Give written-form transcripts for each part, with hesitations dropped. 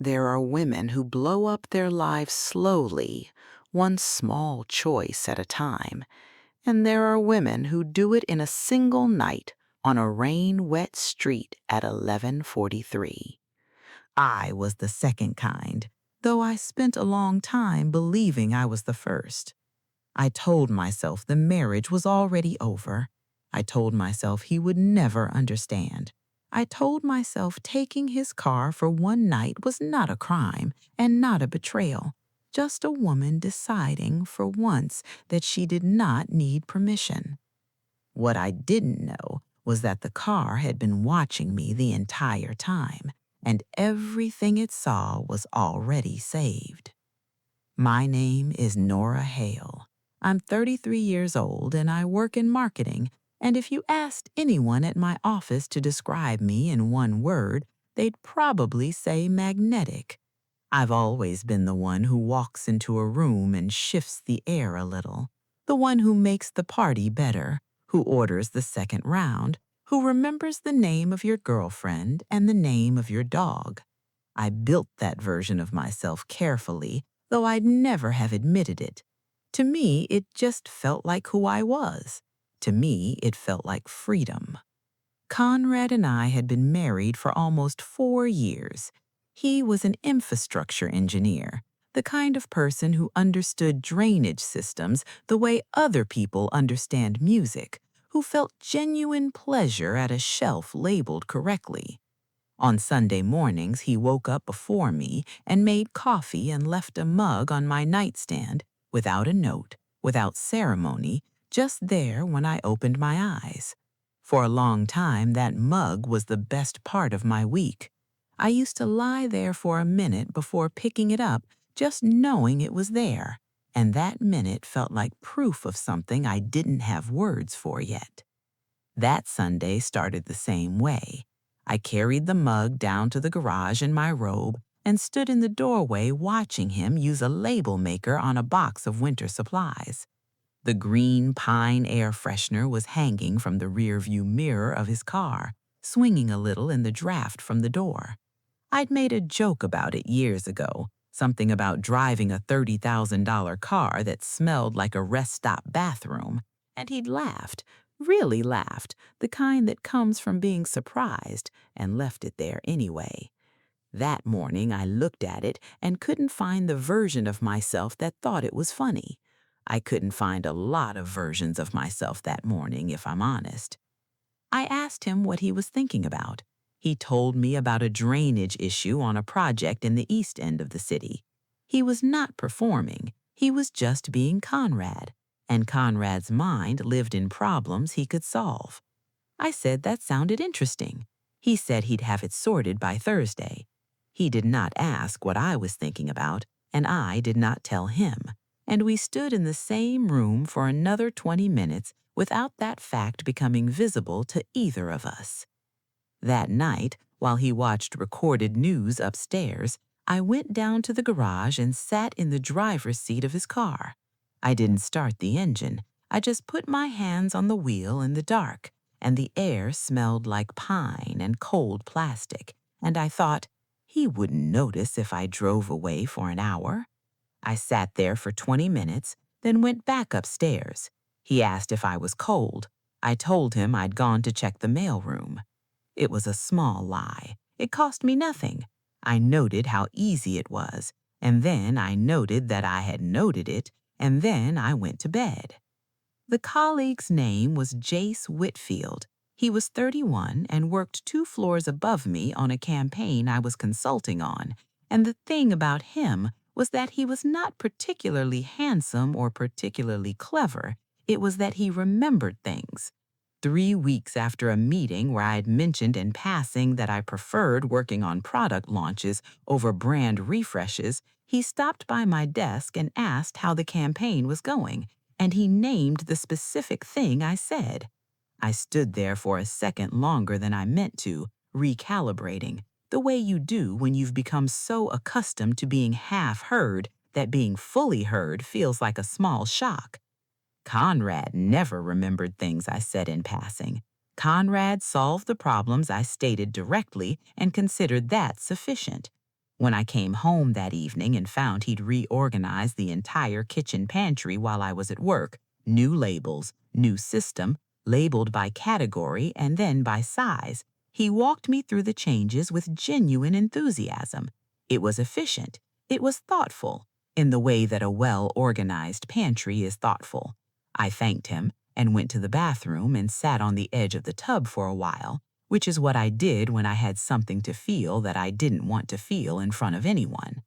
There are women who blow up their lives slowly, one small choice at a time, and there are women who do it in a single night on a rain-wet street at 11:43. I was the second kind, though I spent a long time believing I was the first. I told myself the marriage was already over. I told myself he would never understand. I told myself taking his car for one night was not a crime and not a betrayal, just a woman deciding for once that she did not need permission. What I didn't know was that the car had been watching me the entire time, and everything it saw was already saved. My name is Nora Hale. I'm 33 years old and I work in marketing, and if you asked anyone at my office to describe me in one word, they'd probably say magnetic. I've always been the one who walks into a room and shifts the air a little, the one who makes the party better, who orders the second round, who remembers the name of your girlfriend and the name of your dog. I built that version of myself carefully, though I'd never have admitted it. To me, it just felt like who I was. To me, it felt like freedom. Conrad and I had been married for almost 4 years. He was an infrastructure engineer, the kind of person who understood drainage systems the way other people understand music, who felt genuine pleasure at a shelf labeled correctly. On Sunday mornings, he woke up before me and made coffee and left a mug on my nightstand, without a note, without ceremony, just there when I opened my eyes. For a long time, that mug was the best part of my week. I used to lie there for a minute before picking it up, just knowing it was there, and that minute felt like proof of something I didn't have words for yet. That Sunday started the same way. I carried the mug down to the garage in my robe and stood in the doorway watching him use a label maker on a box of winter supplies. The green pine air freshener was hanging from the rearview mirror of his car, swinging a little in the draft from the door. I'd made a joke about it years ago, something about driving a $30,000 car that smelled like a rest stop bathroom, and he'd laughed, really laughed, the kind that comes from being surprised, and left it there anyway. That morning I looked at it and couldn't find the version of myself that thought it was funny. I couldn't find a lot of versions of myself that morning, if I'm honest. I asked him what he was thinking about. He told me about a drainage issue on a project in the east end of the city. He was not performing. He was just being Conrad, and Conrad's mind lived in problems he could solve. I said that sounded interesting. He said he'd have it sorted by Thursday. He did not ask what I was thinking about, and I did not tell him, and we stood in the same room for another 20 minutes without that fact becoming visible to either of us. That night, while he watched recorded news upstairs, I went down to the garage and sat in the driver's seat of his car. I didn't start the engine. I just put my hands on the wheel in the dark, and the air smelled like pine and cold plastic, and I thought, he wouldn't notice if I drove away for an hour. I sat there for 20 minutes, then went back upstairs. He asked if I was cold. I told him I'd gone to check the mailroom. It was a small lie. It cost me nothing. I noted how easy it was, and then I noted that I had noted it, and then I went to bed. The colleague's name was Jace Whitfield. He was 31 and worked 2 floors above me on a campaign I was consulting on, and the thing about him was that he was not particularly handsome or particularly clever. It was that he remembered things. 3 weeks after a meeting where I had mentioned in passing that I preferred working on product launches over brand refreshes, he stopped by my desk and asked how the campaign was going, and he named the specific thing I said. I stood there for a second longer than I meant to, recalibrating, the way you do when you've become so accustomed to being half heard that being fully heard feels like a small shock. Conrad never remembered things I said in passing. Conrad solved the problems I stated directly and considered that sufficient. When I came home that evening and found he'd reorganized the entire kitchen pantry while I was at work, new labels, new system, labeled by category and then by size, he walked me through the changes with genuine enthusiasm. It was efficient. It was thoughtful, in the way that a well-organized pantry is thoughtful. I thanked him and went to the bathroom and sat on the edge of the tub for a while, which is what I did when I had something to feel that I didn't want to feel in front of anyone.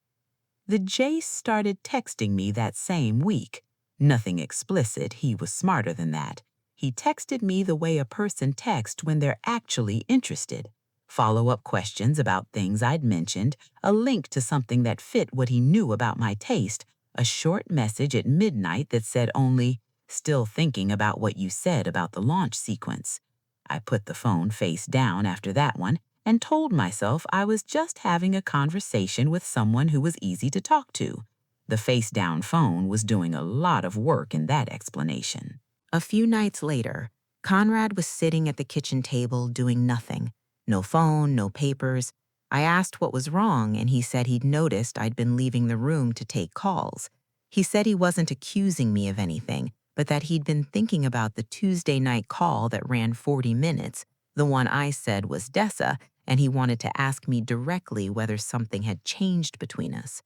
The Jace started texting me that same week. Nothing explicit, he was smarter than that. He texted me the way a person texts when they're actually interested. Follow-up questions about things I'd mentioned, a link to something that fit what he knew about my taste, a short message at midnight that said only, "Still thinking about what you said about the launch sequence." I put the phone face down after that one and told myself I was just having a conversation with someone who was easy to talk to. The face-down phone was doing a lot of work in that explanation. A few nights later, Conrad was sitting at the kitchen table doing nothing. No phone, no papers. I asked what was wrong, and he said he'd noticed I'd been leaving the room to take calls. He said he wasn't accusing me of anything, but that he'd been thinking about the Tuesday night call that ran 40 minutes, the one I said was Dessa, and he wanted to ask me directly whether something had changed between us.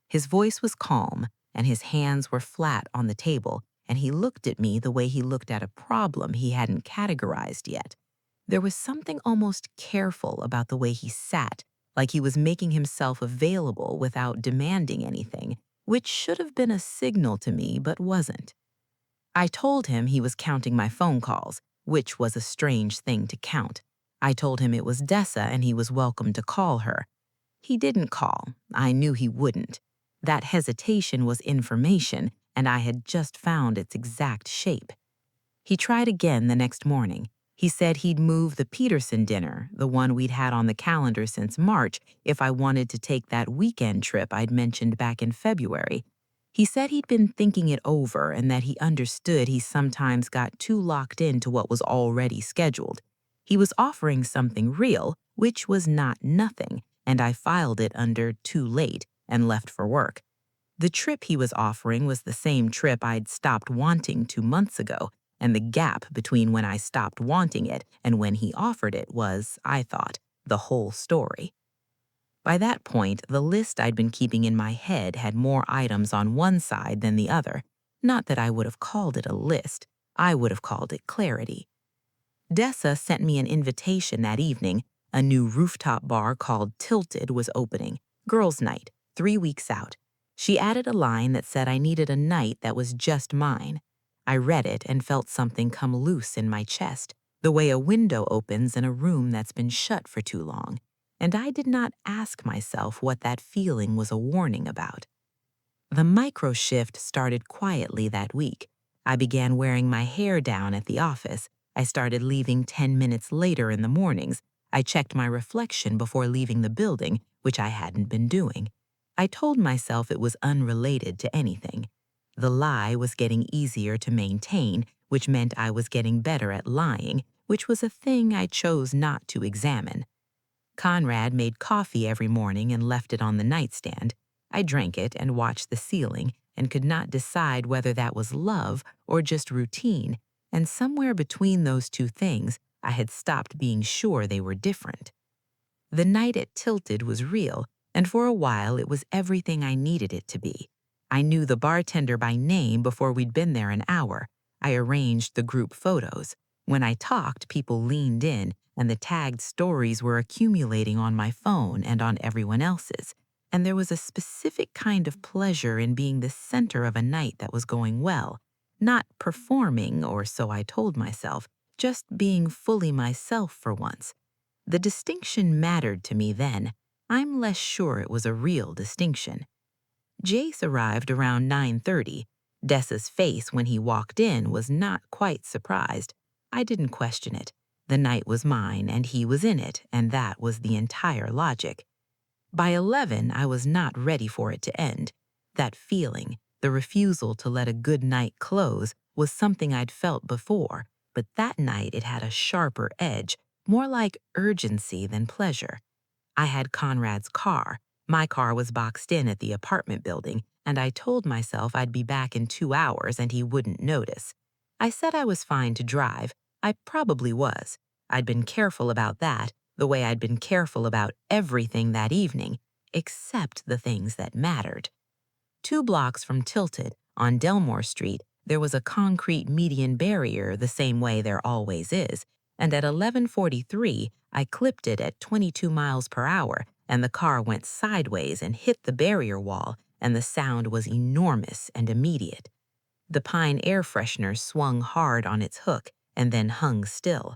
His voice was calm, and his hands were flat on the table, and he looked at me the way he looked at a problem he hadn't categorized yet. There was something almost careful about the way he sat, like he was making himself available without demanding anything, which should have been a signal to me but wasn't. I told him he was counting my phone calls, which was a strange thing to count. I told him it was Dessa and he was welcome to call her. He didn't call. I knew he wouldn't. That hesitation was information, and I had just found its exact shape. He tried again the next morning. He said he'd move the Peterson dinner, the one we'd had on the calendar since March, if I wanted to take that weekend trip I'd mentioned back in February. He said he'd been thinking it over and that he understood he sometimes got too locked into what was already scheduled. He was offering something real, which was not nothing, and I filed it under too late and left for work. The trip he was offering was the same trip I'd stopped wanting 2 months ago, and the gap between when I stopped wanting it and when he offered it was, I thought, the whole story. By that point, the list I'd been keeping in my head had more items on one side than the other. Not that I would have called it a list. I would have called it clarity. Dessa sent me an invitation that evening. A new rooftop bar called Tilted was opening. Girls' night, 3 weeks out. She added a line that said I needed a night that was just mine. I read it and felt something come loose in my chest, the way a window opens in a room that's been shut for too long. And I did not ask myself what that feeling was a warning about. The micro shift started quietly that week. I began wearing my hair down at the office. I started leaving 10 minutes later in the mornings. I checked my reflection before leaving the building, which I hadn't been doing. I told myself it was unrelated to anything. The lie was getting easier to maintain, which meant I was getting better at lying, which was a thing I chose not to examine. Conrad made coffee every morning and left it on the nightstand. I drank it and watched the ceiling and could not decide whether that was love or just routine, and somewhere between those two things, I had stopped being sure they were different. The night at Tilted was real, and for a while it was everything I needed it to be. I knew the bartender by name before we'd been there an hour. I arranged the group photos. When I talked, people leaned in, and the tagged stories were accumulating on my phone and on everyone else's. And there was a specific kind of pleasure in being the center of a night that was going well. Not performing, or so I told myself, just being fully myself for once. The distinction mattered to me then. I'm less sure it was a real distinction. Jace arrived around 9:30. Dessa's face when he walked in was not quite surprised. I didn't question it. The night was mine and he was in it, and that was the entire logic. By 11, I was not ready for it to end. That feeling, the refusal to let a good night close, was something I'd felt before, but that night it had a sharper edge, more like urgency than pleasure. I had Conrad's car. My car was boxed in at the apartment building, and I told myself I'd be back in 2 hours and he wouldn't notice. I said I was fine to drive. I probably was. I'd been careful about that, the way I'd been careful about everything that evening, except the things that mattered. 2 blocks from Tilted, on Delmore Street, there was a concrete median barrier the same way there always is, and at 11:43, I clipped it at 22 miles per hour, and the car went sideways and hit the barrier wall, and the sound was enormous and immediate. The Pine air freshener swung hard on its hook and then hung still.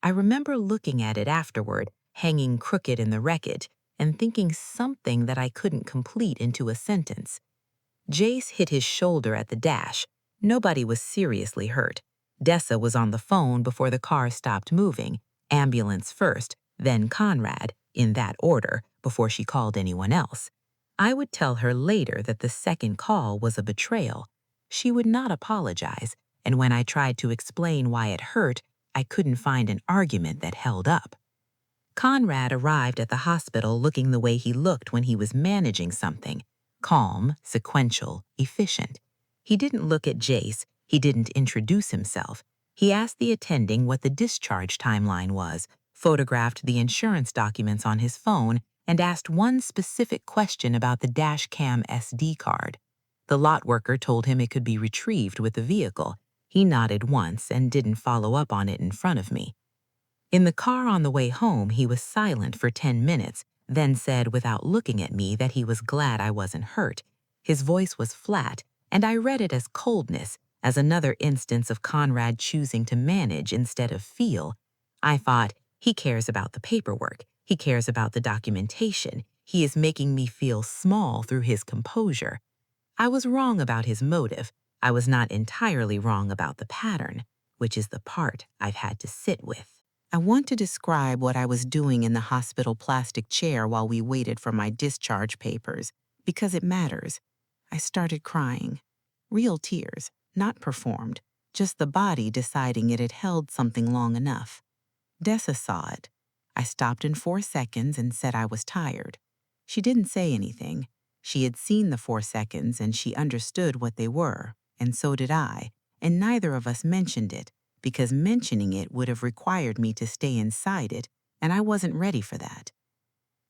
I remember looking at it afterward, hanging crooked in the wreckage, and thinking something that I couldn't complete into a sentence. Jace hit his shoulder at the dash. Nobody was seriously hurt. Dessa was on the phone before the car stopped moving, ambulance first, then Conrad, in that order, before she called anyone else. I would tell her later that the second call was a betrayal. She would not apologize, and when I tried to explain why it hurt, I couldn't find an argument that held up. Conrad arrived at the hospital looking the way he looked when he was managing something. Calm, sequential, efficient. He didn't look at Jace. He didn't introduce himself. He asked the attending what the discharge timeline was, photographed the insurance documents on his phone, and asked one specific question about the dash cam SD card. The lot worker told him it could be retrieved with the vehicle. He nodded once and didn't follow up on it in front of me. In the car on the way home, he was silent for 10 minutes, then said without looking at me that he was glad I wasn't hurt. His voice was flat, and I read it as coldness, as another instance of Conrad choosing to manage instead of feel. I thought, he cares about the paperwork. He cares about the documentation. He is making me feel small through his composure. I was wrong about his motive. I was not entirely wrong about the pattern, which is the part I've had to sit with. I want to describe what I was doing in the hospital plastic chair while we waited for my discharge papers, because it matters. I started crying. Real tears, not performed, just the body deciding it had held something long enough. Dessa saw it. I stopped in 4 seconds and said I was tired. She didn't say anything. She had seen the 4 seconds and she understood what they were, and so did I, and neither of us mentioned it, because mentioning it would have required me to stay inside it, and I wasn't ready for that.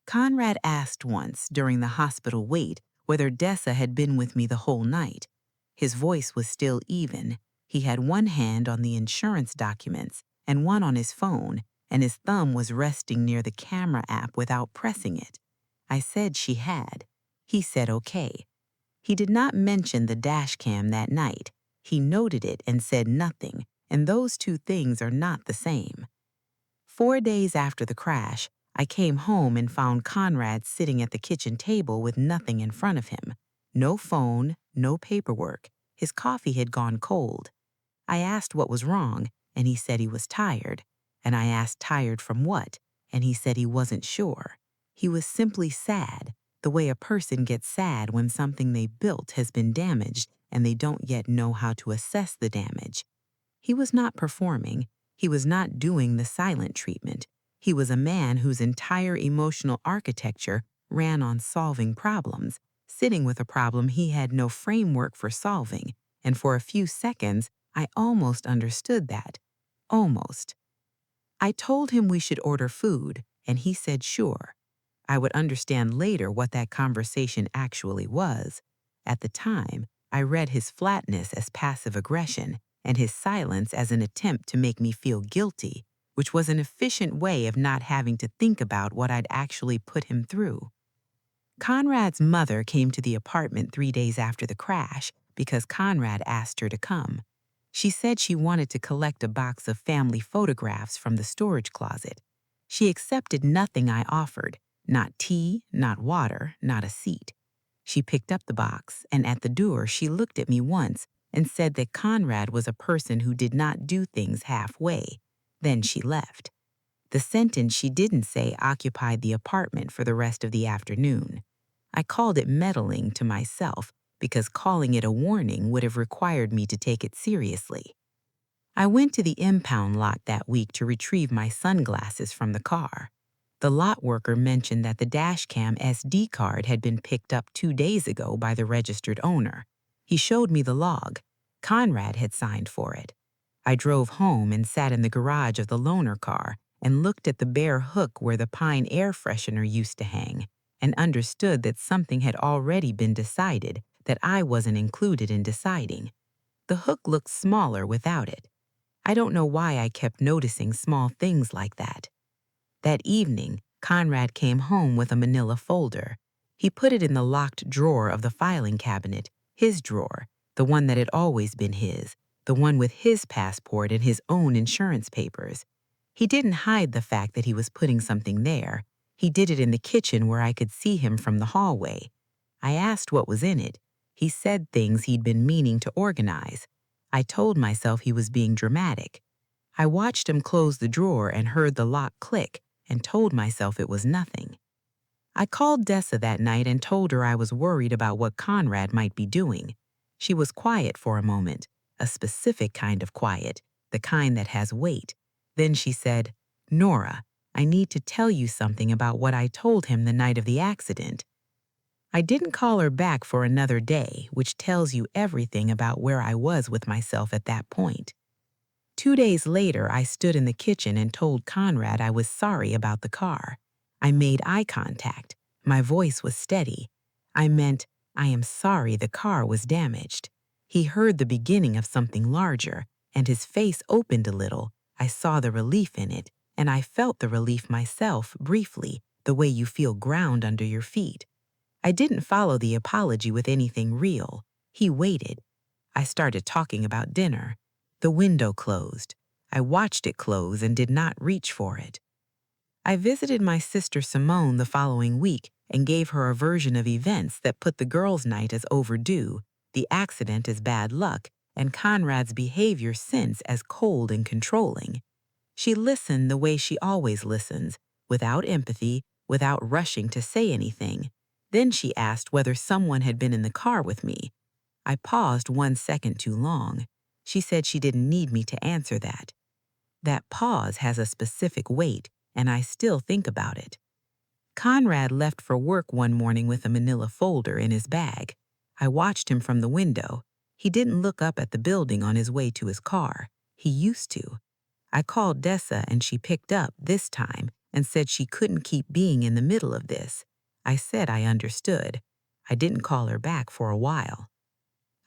Conrad asked once, during the hospital wait, whether Dessa had been with me the whole night. His voice was still even. He had one hand on the insurance documents and one on his phone, and his thumb was resting near the camera app without pressing it. I said she had. He said okay. He did not mention the dash cam that night. He noted it and said nothing, and those two things are not the same. 4 days after the crash, I came home and found Conrad sitting at the kitchen table with nothing in front of him. No phone, no paperwork. His coffee had gone cold. I asked what was wrong, and he said he was tired. And I asked tired from what, and he said he wasn't sure. He was simply sad, the way a person gets sad when something they built has been damaged and they don't yet know how to assess the damage. He was not performing. He was not doing the silent treatment. He was a man whose entire emotional architecture ran on solving problems, sitting with a problem he had no framework for solving, and for a few seconds, I almost understood that. Almost. I told him we should order food, and he said sure. I would understand later what that conversation actually was. At the time, I read his flatness as passive aggression, and his silence as an attempt to make me feel guilty, which was an efficient way of not having to think about what I'd actually put him through. Conrad's mother came to the apartment 3 days after the crash because Conrad asked her to come. She said she wanted to collect a box of family photographs from the storage closet. She accepted nothing I offered, not tea, not water, not a seat. She picked up the box, and at the door she looked at me once and said that Conrad was a person who did not do things halfway. Then she left. The sentence she didn't say occupied the apartment for the rest of the afternoon. I called it meddling to myself because calling it a warning would have required me to take it seriously. I went to the impound lot that week to retrieve my sunglasses from the car. The lot worker mentioned that the dashcam SD card had been picked up 2 days ago by the registered owner. He showed me the log. Conrad had signed for it. I drove home and sat in the garage of the loaner car and looked at the bare hook where the Pine air freshener used to hang and understood that something had already been decided that I wasn't included in deciding. The hook looked smaller without it. I don't know why I kept noticing small things like that. That evening, Conrad came home with a manila folder. He put it in the locked drawer of the filing cabinet, his drawer, the one that had always been his, the one with his passport and his own insurance papers. He didn't hide the fact that he was putting something there. He did it in the kitchen where I could see him from the hallway. I asked what was in it. He said things he'd been meaning to organize. I told myself he was being dramatic. I watched him close the drawer and heard the lock click and told myself it was nothing. I called Dessa that night and told her I was worried about what Conrad might be doing. She was quiet for a moment, a specific kind of quiet, the kind that has weight. Then she said, "Nora, I need to tell you something about what I told him the night of the accident." I didn't call her back for another day, which tells you everything about where I was with myself at that point. 2 days later, I stood in the kitchen and told Conrad I was sorry about the car. I made eye contact. My voice was steady. I meant, I am sorry the car was damaged. He heard the beginning of something larger, and his face opened a little. I saw the relief in it, and I felt the relief myself briefly, the way you feel ground under your feet. I didn't follow the apology with anything real. He waited. I started talking about dinner. The window closed. I watched it close and did not reach for it. I visited my sister Simone the following week and gave her a version of events that put the girls' night as overdue, the accident as bad luck, and Conrad's behavior since as cold and controlling. She listened the way she always listens, without empathy, without rushing to say anything. Then she asked whether someone had been in the car with me. I paused 1 second too long. She said she didn't need me to answer that. That pause has a specific weight, and I still think about it. Conrad left for work one morning with a manila folder in his bag. I watched him from the window. He didn't look up at the building on his way to his car. He used to. I called Dessa and she picked up this time and said she couldn't keep being in the middle of this. I said I understood. I didn't call her back for a while.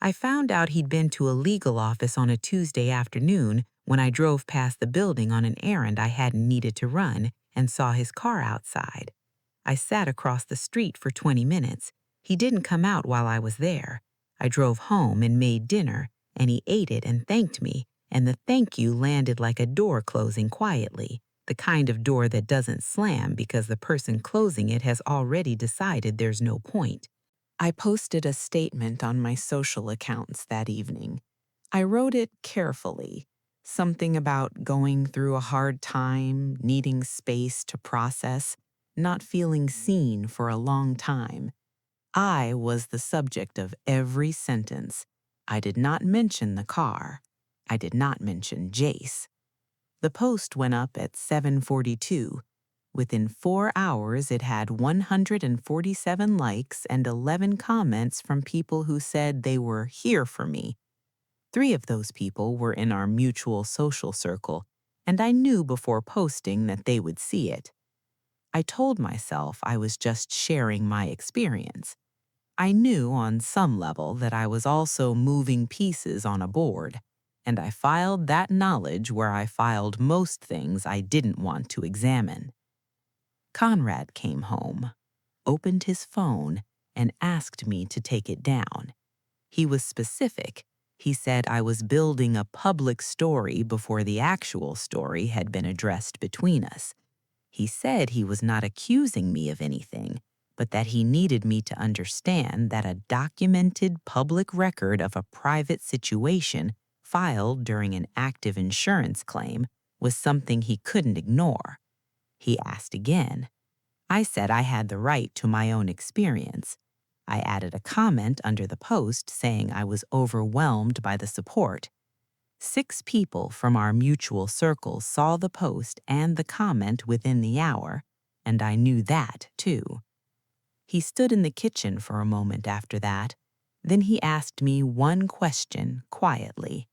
I found out he'd been to a legal office on a Tuesday afternoon when I drove past the building on an errand I hadn't needed to run and saw his car outside. I sat across the street for 20 minutes. He didn't come out while I was there. I drove home and made dinner, and he ate it and thanked me, and the thank you landed like a door closing quietly, the kind of door that doesn't slam because the person closing it has already decided there's no point. I posted a statement on my social accounts that evening. I wrote it carefully, something about going through a hard time, needing space to process, not feeling seen for a long time. I was the subject of every sentence. I did not mention the car. I did not mention Jace. The post went up at 7:42. Within 4 hours, it had 147 likes and 11 comments from people who said they were here for me. 3 of those people were in our mutual social circle, and I knew before posting that they would see it. I told myself I was just sharing my experience. I knew on some level that I was also moving pieces on a board, and I filed that knowledge where I filed most things I didn't want to examine. Conrad came home, opened his phone, and asked me to take it down. He was specific. He said I was building a public story before the actual story had been addressed between us. He said he was not accusing me of anything, but that he needed me to understand that a documented public record of a private situation filed during an active insurance claim was something he couldn't ignore. He asked again. I said I had the right to my own experience. I added a comment under the post saying I was overwhelmed by the support. 6 people from our mutual circle saw the post and the comment within the hour. and I knew that, too. He stood in the kitchen for a moment after that. Then he asked me one question quietly.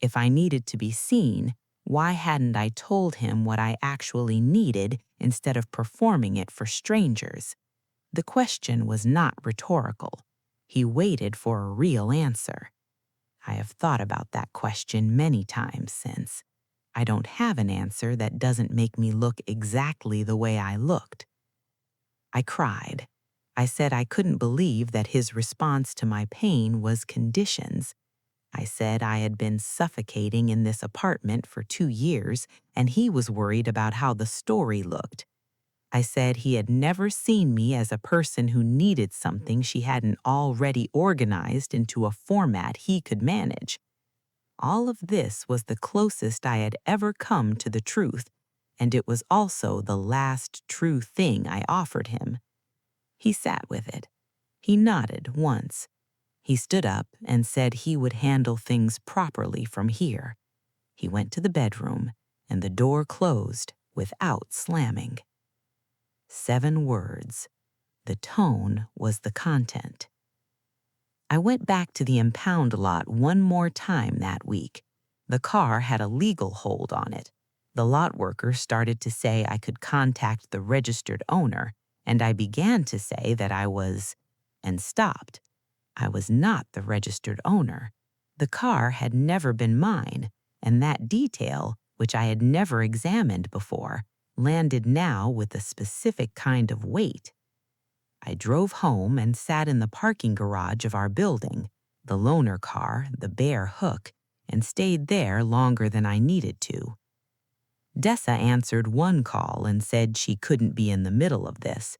If I needed to be seen, why hadn't I told him what I actually needed instead of performing it for strangers? The question was not rhetorical. He waited for a real answer. I have thought about that question many times since. I don't have an answer that doesn't make me look exactly the way I looked. I cried. I said I couldn't believe that his response to my pain was conditions. I said I had been suffocating in this apartment for 2 years, and he was worried about how the story looked. I said he had never seen me as a person who needed something she hadn't already organized into a format he could manage. All of this was the closest I had ever come to the truth, and it was also the last true thing I offered him. He sat with it. He nodded once. He stood up and said he would handle things properly from here. He went to the bedroom, and the door closed without slamming. 7 words. The tone was the content. I went back to the impound lot one more time that week. The car had a legal hold on it. The lot worker started to say I could contact the registered owner, and I began to say that I was, and stopped. I was not the registered owner. The car had never been mine, and that detail, which I had never examined before, landed now with a specific kind of weight. I drove home and sat in the parking garage of our building, the loaner car, the bare hook, and stayed there longer than I needed to. Dessa answered one call and said she couldn't be in the middle of this.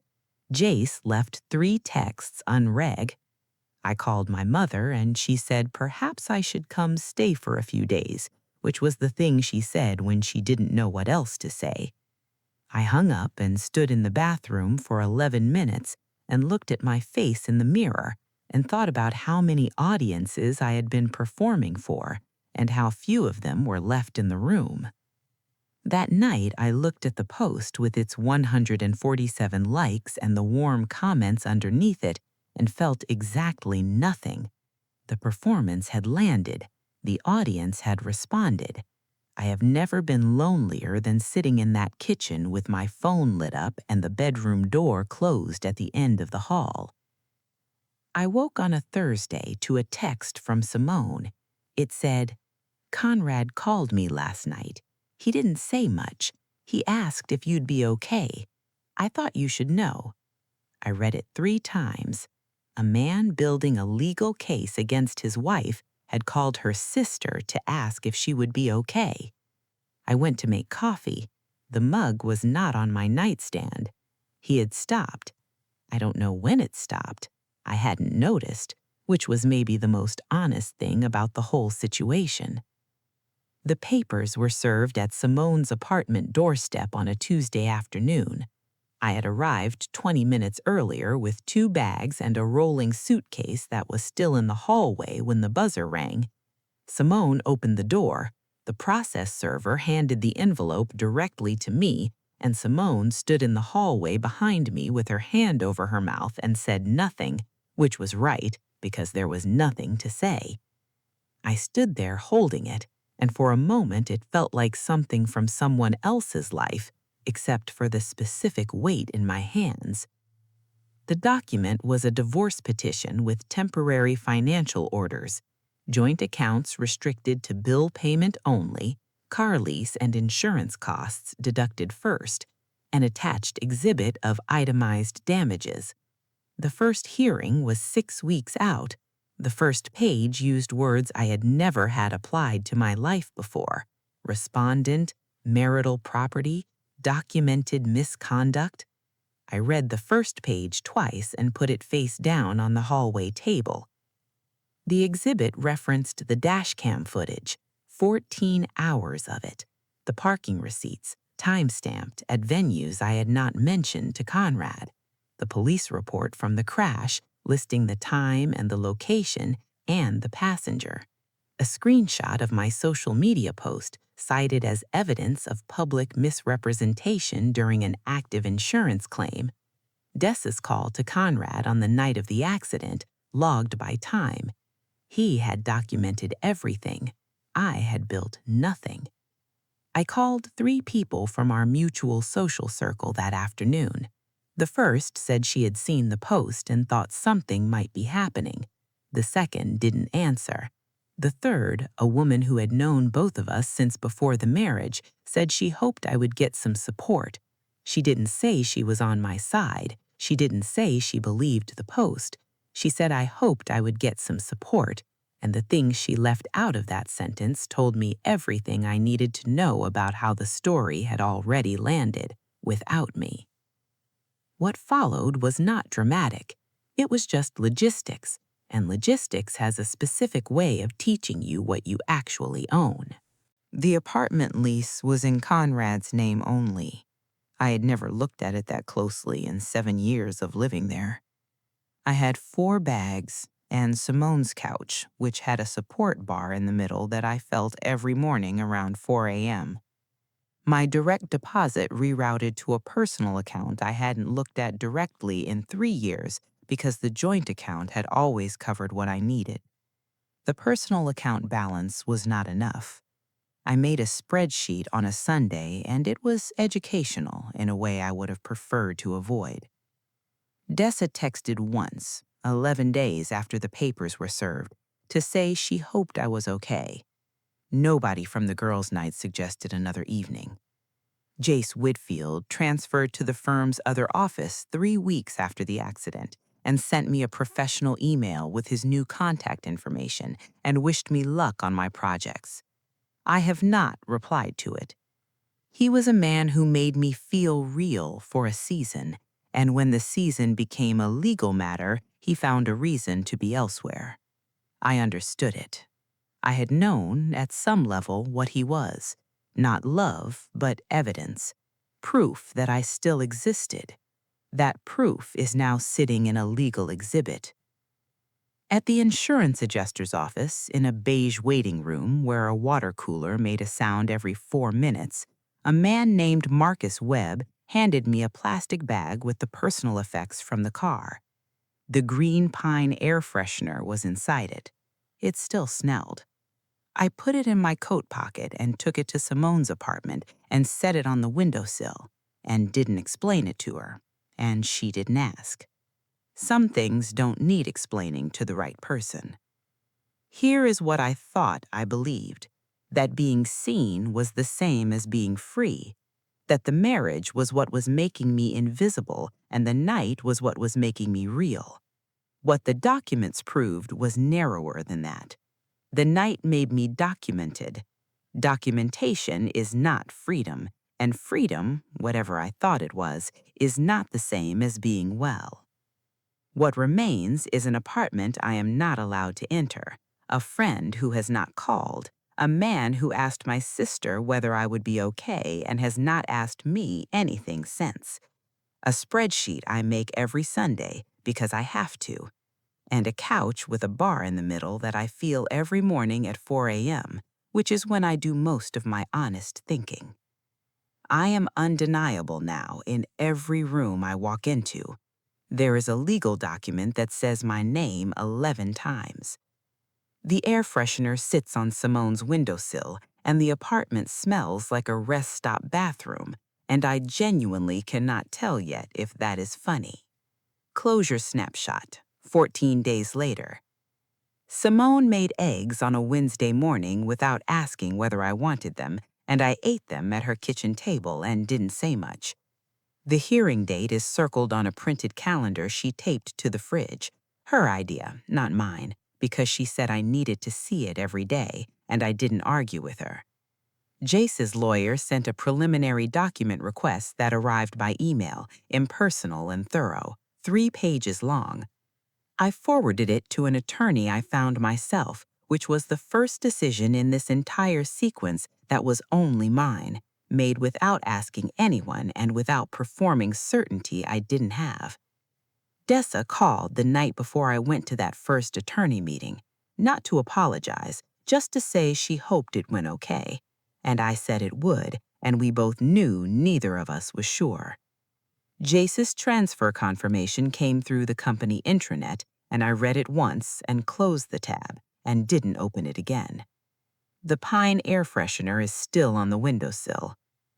Jace left 3 texts unread. I called my mother, and she said perhaps I should come stay for a few days, which was the thing she said when she didn't know what else to say. I hung up and stood in the bathroom for 11 minutes and looked at my face in the mirror and thought about how many audiences I had been performing for and how few of them were left in the room. That night, I looked at the post with its 147 likes and the warm comments underneath it and felt exactly nothing. The performance had landed. The audience had responded. I have never been lonelier than sitting in that kitchen with my phone lit up and the bedroom door closed at the end of the hall. I woke on a Thursday to a text from Simone. It said, "Conrad called me last night. He didn't say much. He asked if you'd be okay. I thought you should know." I read it 3 times. A man building a legal case against his wife had called her sister to ask if she would be okay. I went to make coffee. The mug was not on my nightstand. He had stopped. I don't know when it stopped. I hadn't noticed, which was maybe the most honest thing about the whole situation. The papers were served at Simone's apartment doorstep on a Tuesday afternoon. I had arrived 20 minutes earlier with 2 bags and a rolling suitcase that was still in the hallway when the buzzer rang. Simone opened the door. The process server handed the envelope directly to me, and Simone stood in the hallway behind me with her hand over her mouth and said nothing, which was right because there was nothing to say. I stood there holding it, and for a moment it felt like something from someone else's life, except for the specific weight in my hands. The document was a divorce petition with temporary financial orders, joint accounts restricted to bill payment only, car lease and insurance costs deducted first, an attached exhibit of itemized damages. The first hearing was 6 weeks out. The first page used words I had never had applied to my life before: respondent, marital property, documented misconduct. I read the first page twice and put it face down on the hallway table. The exhibit referenced the dashcam footage, 14 hours of it, the parking receipts, time-stamped at venues I had not mentioned to Conrad, the police report from the crash listing the time and the location and the passenger, a screenshot of my social media post cited as evidence of public misrepresentation during an active insurance claim. Dessa's call to Conrad on the night of the accident, logged by time. He had documented everything. I had built nothing. I called 3 people from our mutual social circle that afternoon. The first said she had seen the post and thought something might be happening. The second didn't answer. The third, a woman who had known both of us since before the marriage, said she hoped I would get some support. She didn't say she was on my side. She didn't say she believed the post. She said I hoped I would get some support, and the things she left out of that sentence told me everything I needed to know about how the story had already landed, without me. What followed was not dramatic. It was just logistics, and logistics has a specific way of teaching you what you actually own. The apartment lease was in Conrad's name only. I had never looked at it that closely in 7 years of living there. I had 4 bags and Simone's couch, which had a support bar in the middle that I felt every morning around 4 a.m. My direct deposit rerouted to a personal account I hadn't looked at directly in 3 years because the joint account had always covered what I needed. The personal account balance was not enough. I made a spreadsheet on a Sunday, and it was educational in a way I would have preferred to avoid. Dessa texted once, 11 days after the papers were served, to say she hoped I was okay. Nobody from the girls' night suggested another evening. Jace Whitfield transferred to the firm's other office 3 weeks after the accident and sent me a professional email with his new contact information and wished me luck on my projects. I have not replied to it. He was a man who made me feel real for a season, and when the season became a legal matter, he found a reason to be elsewhere. I understood it. I had known, at some level, what he was. Not love, but evidence. Proof that I still existed. That proof is now sitting in a legal exhibit. At the insurance adjuster's office, in a beige waiting room where a water cooler made a sound every 4 minutes, a man named Marcus Webb handed me a plastic bag with the personal effects from the car. The green pine air freshener was inside it. It still smelled. I put it in my coat pocket and took it to Simone's apartment and set it on the windowsill, and didn't explain it to her, and she didn't ask. Some things don't need explaining to the right person. Here is what I thought I believed, that being seen was the same as being free, that the marriage was what was making me invisible and the night was what was making me real. What the documents proved was narrower than that. The night made me documented. Documentation is not freedom, and freedom, whatever I thought it was, is not the same as being well. What remains is an apartment I am not allowed to enter, a friend who has not called, a man who asked my sister whether I would be okay and has not asked me anything since, a spreadsheet I make every Sunday because I have to, and a couch with a bar in the middle that I feel every morning at 4 a.m., which is when I do most of my honest thinking. I am undeniable now in every room I walk into. There is a legal document that says my name 11 times. The air freshener sits on Simone's windowsill, and the apartment smells like a rest stop bathroom, and I genuinely cannot tell yet if that is funny. Closure snapshot, 14 days later. Simone made eggs on a Wednesday morning without asking whether I wanted them, and I ate them at her kitchen table and didn't say much. The hearing date is circled on a printed calendar she taped to the fridge. Her idea, not mine, because she said I needed to see it every day, and I didn't argue with her. Jace's lawyer sent a preliminary document request that arrived by email, impersonal and thorough, 3 pages long. I forwarded it to an attorney I found myself, which was the first decision in this entire sequence that was only mine, made without asking anyone and without performing certainty I didn't have. Dessa called the night before I went to that first attorney meeting, not to apologize, just to say she hoped it went okay. and I said it would, and we both knew neither of us was sure. Jace's transfer confirmation came through the company intranet, and I read it once and closed the tab and didn't open it again. The Pine air freshener is still on the windowsill.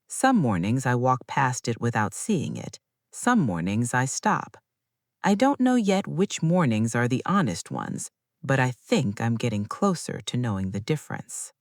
Some mornings I walk past it without seeing it. Some mornings I stop. I don't know yet which mornings are the honest ones, but I think I'm getting closer to knowing the difference.